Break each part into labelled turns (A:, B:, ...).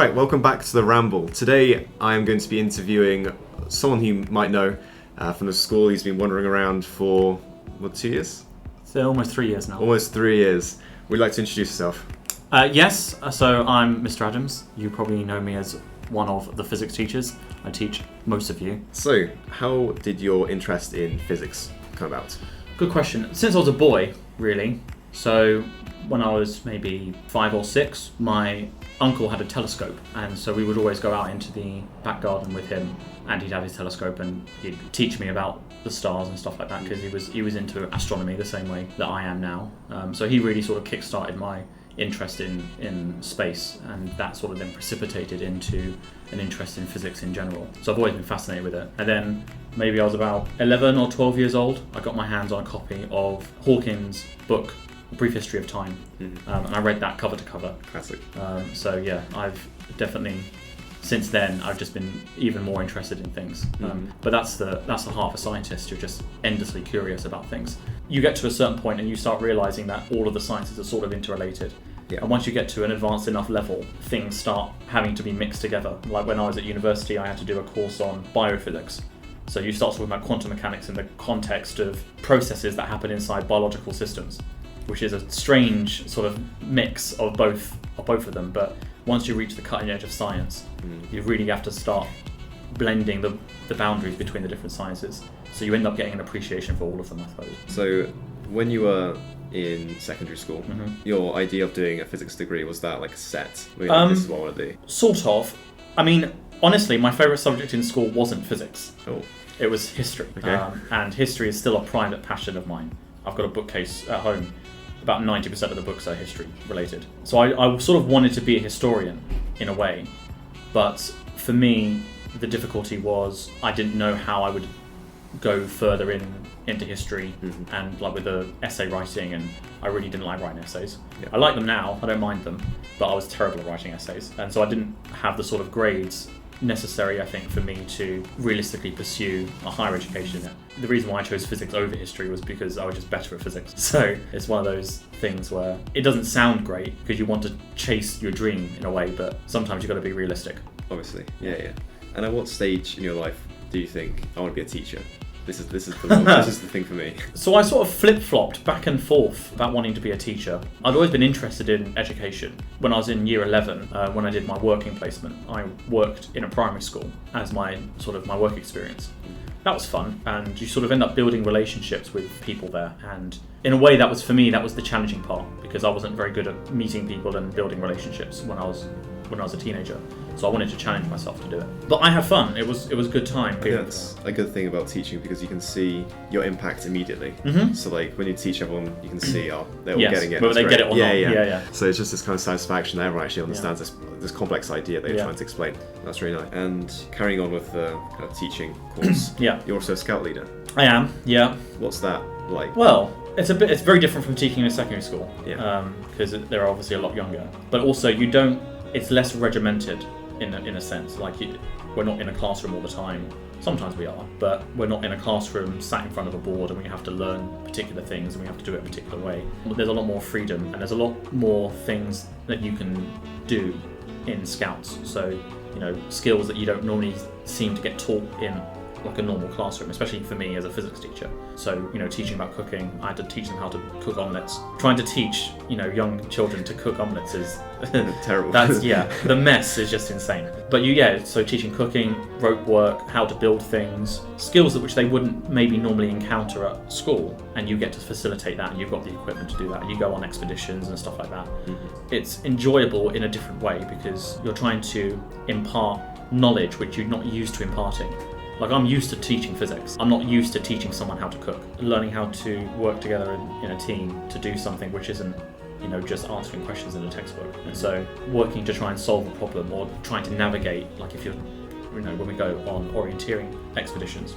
A: Alright, welcome back to the Ramble. Today I am going to be interviewing someone who you might know from the school. He's been wandering around for, 2 years?
B: So almost 3 years now.
A: Almost 3 years. Would you like to introduce yourself?
B: Yes, so I'm Mr. Adams. You probably know me as one of the physics teachers. I teach most of you.
A: So, how did your interest in physics come about?
B: Good question. Since I was a boy, really. So when I was maybe 5 or 6, my uncle had a telescope, and so we would always go out into the back garden with him, and he'd have his telescope and he'd teach me about the stars and stuff like that, because he was into astronomy the same way that I am now. So he really sort of kick-started my interest in space, and that sort of then precipitated into an interest in physics in general. So I've always been fascinated with it. And then maybe I was about 11 or 12 years old, I got my hands on a copy of Hawking's book, A Brief History of Time, and I read that cover to cover.
A: Classic.
B: So yeah, I've definitely, since then, I've just been even more interested in things. But that's the heart of a scientist. You're just endlessly curious about things. You get to a certain point and you start realizing that all of the sciences are sort of interrelated.
A: Yeah.
B: And once you get to an advanced enough level, things start having to be mixed together. Like when I was at university, I had to do a course on biophysics. So you start talking about quantum mechanics in the context of processes that happen inside biological systems, which is a strange sort of mix of both of them. But once you reach the cutting edge of science, you really have to start blending the boundaries between the different sciences. So you end up getting an appreciation for all of them, I suppose.
A: So, when you were in secondary school, your idea of doing a physics degree, was that like set? Were you like, this is what I want to do?
B: Sort of. I mean, honestly, my favourite subject in school wasn't physics.
A: Oh.
B: It was history.
A: Okay.
B: And history is still a private passion of mine. I've got a bookcase at home. About 90% of the books are history related. So I sort of wanted to be a historian in a way. But for me, the difficulty was I didn't know how I would go further into history and like with the essay writing, and I really didn't like writing essays.
A: Yeah.
B: I like them now, I don't mind them, but I was terrible at writing essays, and so I didn't have the sort of grades necessary, I think, for me to realistically pursue a higher education in it. The reason why I chose physics over history was because I was just better at physics. So it's one of those things where it doesn't sound great because you want to chase your dream in a way, but sometimes you've got to be realistic.
A: Obviously, yeah. And at what stage in your life do you think, I want to be a teacher? This is the one, this is the thing for me.
B: So I sort of flip-flopped back and forth about wanting to be a teacher. I'd always been interested in education. When I was in year 11, when I did my working placement, I worked in a primary school as my work experience. That was fun, and you sort of end up building relationships with people there. And in a way, that was the challenging part, because I wasn't very good at meeting people and building relationships when I was a teenager. So I wanted to challenge myself to do it. But I had fun. It was a good time.
A: I think that's a good thing about teaching, because you can see your impact immediately. So like when you teach everyone, you can see they're all getting it.
B: Whether they get it or not.
A: Yeah. So it's just this kind of satisfaction that everyone actually understands this complex idea that you're trying to explain. That's really nice. And carrying on with the kind of teaching course, you're also a scout leader.
B: I am, yeah.
A: What's that like?
B: Well, it's very different from teaching in a secondary school.
A: Yeah.
B: Because they're obviously a lot younger. But also it's less regimented in a sense. Like we're not in a classroom all the time. Sometimes we are, but we're not in a classroom sat in front of a board and we have to learn particular things and we have to do it a particular way. There's a lot more freedom and there's a lot more things that you can do in Scouts. So, skills that you don't normally seem to get taught in like a normal classroom, especially for me as a physics teacher. So, teaching about cooking, I had to teach them how to cook omelettes. Trying to teach, young children to cook omelettes is
A: terrible.
B: The mess is just insane. But so teaching cooking, rope work, how to build things, skills which they wouldn't maybe normally encounter at school, and you get to facilitate that, and you've got the equipment to do that, and you go on expeditions and stuff like that. It's enjoyable in a different way because you're trying to impart knowledge which you're not used to imparting. Like, I'm used to teaching physics. I'm not used to teaching someone how to cook. Learning how to work together in a team to do something which isn't, just answering questions in a textbook. And so working to try and solve a problem or trying to navigate, like if you're, when we go on orienteering expeditions,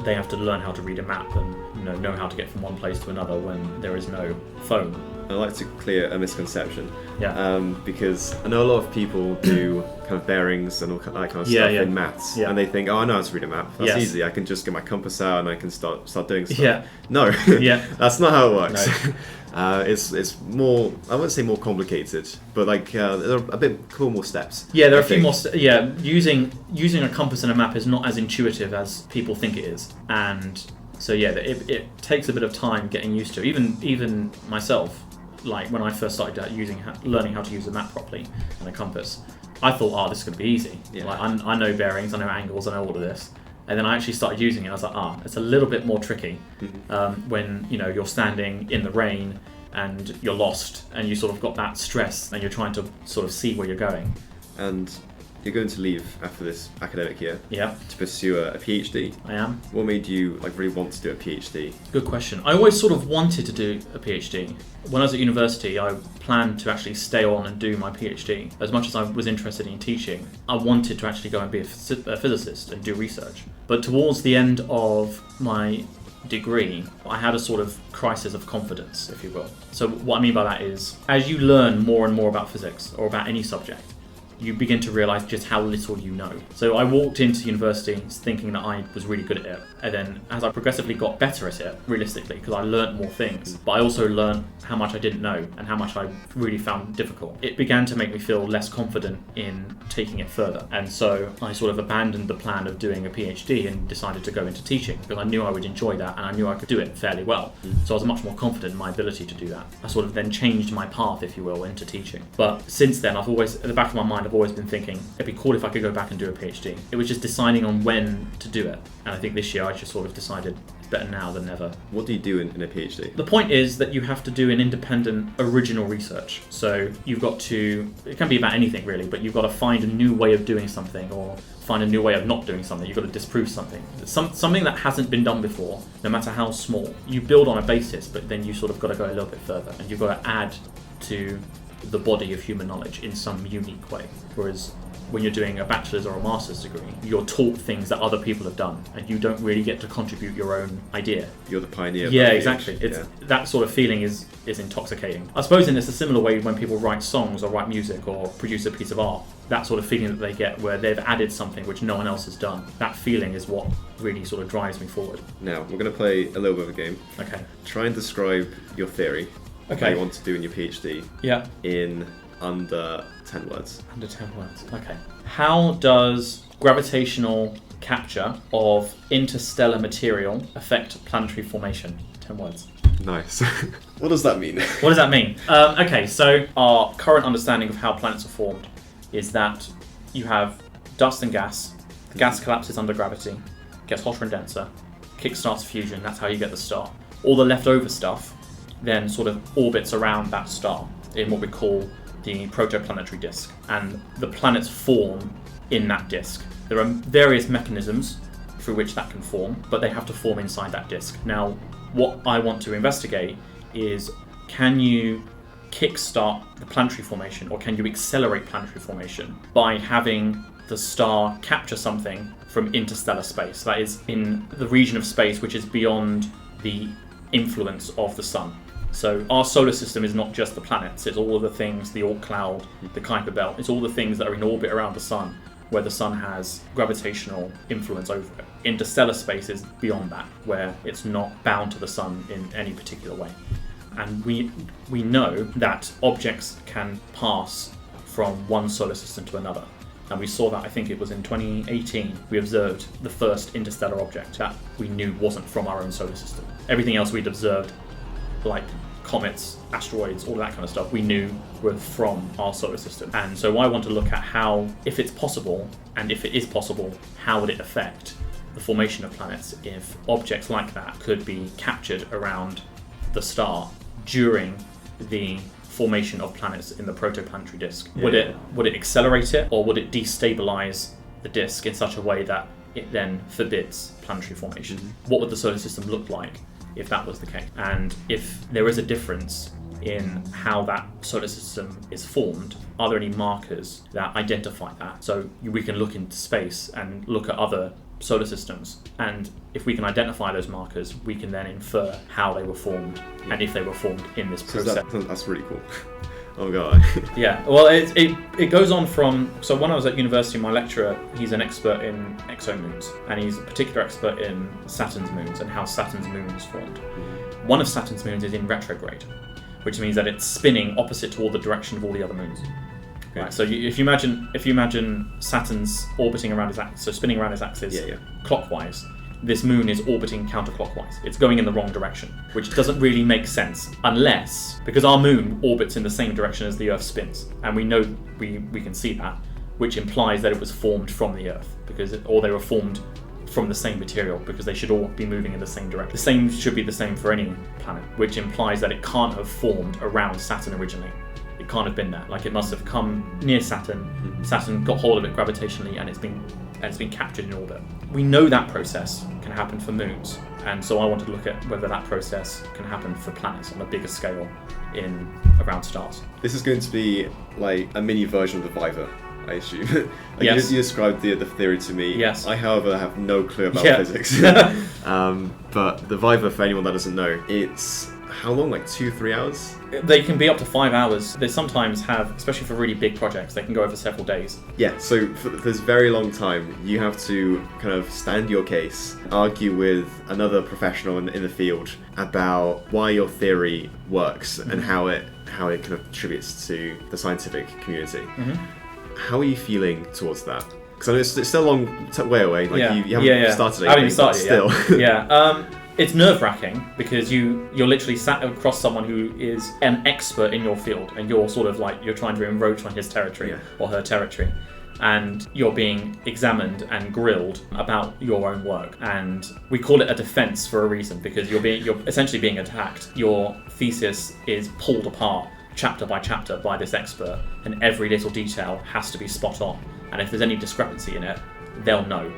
B: they have to learn how to read a map and know how to get from one place to another when there is no phone.
A: I'd like to clear a misconception.
B: Yeah.
A: Because I know a lot of people do kind of bearings and all that kind of stuff in maths, and they think, I know how to read a map. That's easy. I can just get my compass out and I can start doing stuff.
B: Yeah.
A: No. That's not how it works.
B: No.
A: It's more, I wouldn't say more complicated, but like there are a bit more steps.
B: Yeah, there are a few more. Using a compass and a map is not as intuitive as people think it is, and so yeah, it takes a bit of time getting used to. Even myself, like when I first started learning how to use a map properly and a compass, I thought, this is going to be easy. Yeah. Like I know bearings, I know angles, I know all of this. And then I actually started using it. I was like, it's a little bit more tricky when you're standing in the rain and you're lost and you sort of got that stress and you're trying to sort of see where you're going.
A: And you're going to leave after this academic year
B: to
A: pursue a PhD.
B: I am.
A: What made you really want to do a PhD?
B: Good question. I always sort of wanted to do a PhD. When I was at university, I planned to actually stay on and do my PhD. As much as I was interested in teaching, I wanted to actually go and be a physicist and do research. But towards the end of my degree, I had a sort of crisis of confidence, if you will. So what I mean by that is, as you learn more and more about physics or about any subject, you begin to realise just how little you know. So I walked into university thinking that I was really good at it, and then as I progressively got better at it, realistically, because I learnt more things, but I also learnt how much I didn't know and how much I really found difficult. It began to make me feel less confident in taking it further, and so I sort of abandoned the plan of doing a PhD and decided to go into teaching, because I knew I would enjoy that and I knew I could do it fairly well. So I was much more confident in my ability to do that. I sort of then changed my path, if you will, into teaching. But since then, I've always, at the back of my mind, I've always been thinking it'd be cool if I could go back and do a PhD. It was just deciding on when to do it, and I think this year I just sort of decided it's better now than never.
A: What do you do in a PhD?
B: The point is that you have to do an independent, original research. So you've got to, it can be about anything really, but you've got to find a new way of doing something or find a new way of not doing something. You've got to disprove something. Something that hasn't been done before, no matter how small. You build on a basis, but then you sort of got to go a little bit further, and you've got to add to the body of human knowledge in some unique way. Whereas when you're doing a bachelor's or a master's degree, you're taught things that other people have done, and you don't really get to contribute your own idea.
A: You're the pioneer.
B: Yeah, exactly. That sort of feeling is intoxicating. I suppose in a similar way when people write songs or write music or produce a piece of art, that sort of feeling that they get where they've added something which no one else has done, that feeling is what really sort of drives me forward.
A: Now, we're going to play a little bit of a game.
B: Okay.
A: Try and describe your theory.
B: Okay.
A: What you want to do in your PhD.
B: Yeah.
A: In under 10 words.
B: Under 10 words. Okay. How does gravitational capture of interstellar material affect planetary formation? 10 words.
A: Nice. What does that mean?
B: What does that mean? Okay, so our current understanding of how planets are formed is that you have dust and gas. The gas collapses under gravity, gets hotter and denser, kickstarts fusion. That's how you get the star. All the leftover stuff then sort of orbits around that star in what we call the protoplanetary disk, and the planets form in that disk. There are various mechanisms through which that can form, but they have to form inside that disk. Now, what I want to investigate is, can you kickstart the planetary formation, or can you accelerate planetary formation by having the star capture something from interstellar space, that is in the region of space which is beyond the influence of the sun. So our solar system is not just the planets, it's all of the things, the Oort cloud, the Kuiper belt, it's all the things that are in orbit around the sun, where the sun has gravitational influence over it. Interstellar space is beyond that, where it's not bound to the sun in any particular way. And we know that objects can pass from one solar system to another. And we saw that, I think it was in 2018, we observed the first interstellar object that we knew wasn't from our own solar system. Everything else we'd observed, like comets, asteroids, all that kind of stuff, we knew were from our solar system. And so I want to look at how, if it's possible, and if it is possible, how would it affect the formation of planets if objects like that could be captured around the star during the formation of planets in the protoplanetary disk. Yeah. Would it accelerate it, or would it destabilize the disk in such a way that it then forbids planetary formation? Mm-hmm. What would the solar system look like if that was the case? And if there is a difference in how that solar system is formed, are there any markers that identify that? So we can look into space and look at other solar systems, and if we can identify those markers, we can then infer how they were formed, and if they were formed in this process.
A: That's really cool. Oh god.
B: Yeah, well, it goes on from, so when I was at university, my lecturer, he's an expert in exomoons, and he's a particular expert in Saturn's moons and how Saturn's moons formed. One of Saturn's moons is in retrograde, which means that it's spinning opposite to all the direction of all the other moons. Okay. Right. So if you imagine Saturn's orbiting around its axis, so spinning around its axis clockwise, this moon is orbiting counterclockwise. It's going in the wrong direction, which doesn't really make sense because our moon orbits in the same direction as the Earth spins, and we know we can see that, which implies that it was formed from the Earth or they were formed from the same material, because they should all be moving in the same direction. The same should be the same for any planet, which implies that it can't have formed around Saturn originally. It can't have been there. Like, it must have come near Saturn. Saturn got hold of it gravitationally, and it's been captured in orbit. We know that process can happen for moons, and so I wanted to look at whether that process can happen for planets on a bigger scale around stars.
A: This is going to be like a mini version of the Viva, I assume.
B: Yes.
A: You described the theory to me.
B: Yes.
A: I, however, have no clue about physics. But the Viva, for anyone that doesn't know, it's how long? Like 2-3 hours?
B: They can be up to 5 hours. They sometimes have, especially for really big projects, they can go over several days.
A: Yeah, so for this very long time, you have to kind of stand your case, argue with another professional in the field about why your theory works and how it kind of contributes to the scientific community. How are you feeling towards that? Because I know it's still a long way away. Like you haven't started anything,
B: I haven't started
A: still.
B: Yeah. It's nerve-wracking because you're literally sat across someone who is an expert in your field, and you're sort of like, you're trying to encroach on his territory or her territory, and you're being examined and grilled about your own work. And we call it a defense for a reason, because you're essentially being attacked. Your thesis is pulled apart chapter by chapter by this expert, and every little detail has to be spot on. And if there's any discrepancy in it, they'll know,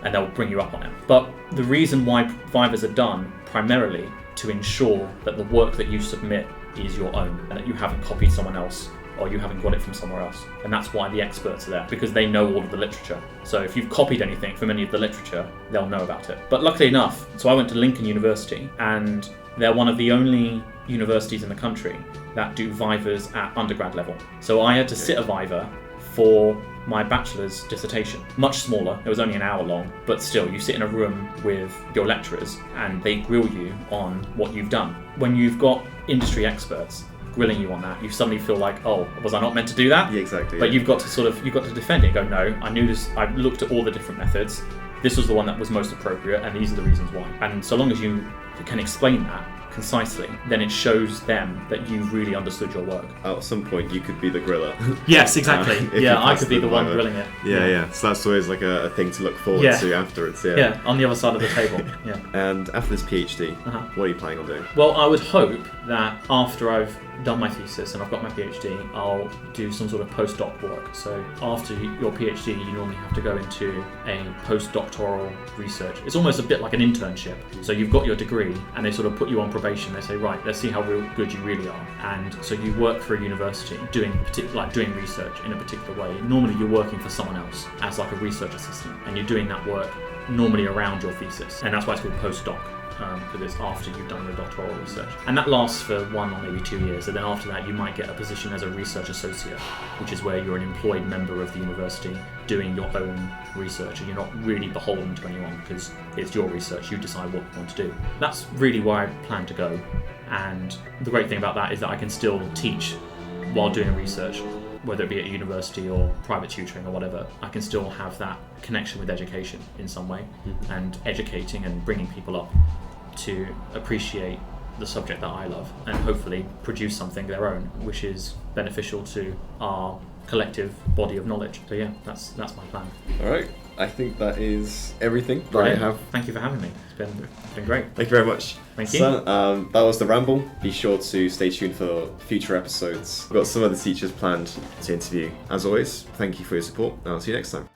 B: and they'll bring you up on it. But the reason why Vivas are done primarily to ensure that the work that you submit is your own, and that you haven't copied someone else, or you haven't got it from somewhere else. And that's why the experts are there, because they know all of the literature. So if you've copied anything from any of the literature, they'll know about it. But luckily enough, so I went to Lincoln University, and they're one of the only universities in the country that do Vivas at undergrad level. So I had to sit a Viva for my bachelor's dissertation. Much smaller, it was only an hour long, but still, you sit in a room with your lecturers and they grill you on what you've done. When you've got industry experts grilling you on that, you suddenly feel like, oh, was I not meant to do that?
A: Yeah, exactly.
B: But you've got to defend it and go, no, I knew this, I looked at all the different methods, this was the one that was most appropriate, and these are the reasons why. And so long as you can explain that concisely, then it shows them that you've really understood your work.
A: At some point, you could be the griller.
B: Yes, exactly. I could be the one grilling it.
A: Yeah. So that's always like a thing to look forward to afterwards.
B: Yeah, on the other side of the table. Yeah.
A: And after this PhD, what are you planning on doing?
B: Well, I would hope that after I've done my thesis and I've got my PhD, I'll do some sort of postdoc work. So after your PhD, you normally have to go into a postdoctoral research. It's almost a bit like an internship. So you've got your degree and they sort of put you on probation. They say, right, let's see how good you really are. And so you work for a university doing research in a particular way. Normally you're working for someone else as like a research assistant, and you're doing that work normally around your thesis. And that's why it's called postdoc. Because it's after you've done your doctoral research. And that lasts for 1 or maybe 2 years. And then after that, you might get a position as a research associate, which is where you're an employed member of the university doing your own research. And you're not really beholden to anyone because it's your research. You decide what you want to do. That's really where I plan to go. And the great thing about that is that I can still teach while doing research, whether it be at university or private tutoring or whatever. I can still have that connection with education in some way, and educating and bringing people up to appreciate the subject that I love, and hopefully produce something their own, which is beneficial to our collective body of knowledge. So yeah, that's my plan.
A: All right, I think that is everything that I have.
B: Thank you for having me. It's been great.
A: Thank you very much.
B: Thank you.
A: So that was the Ramble. Be sure to stay tuned for future episodes. We've got some other teachers planned to interview. As always, thank you for your support, and I'll see you next time.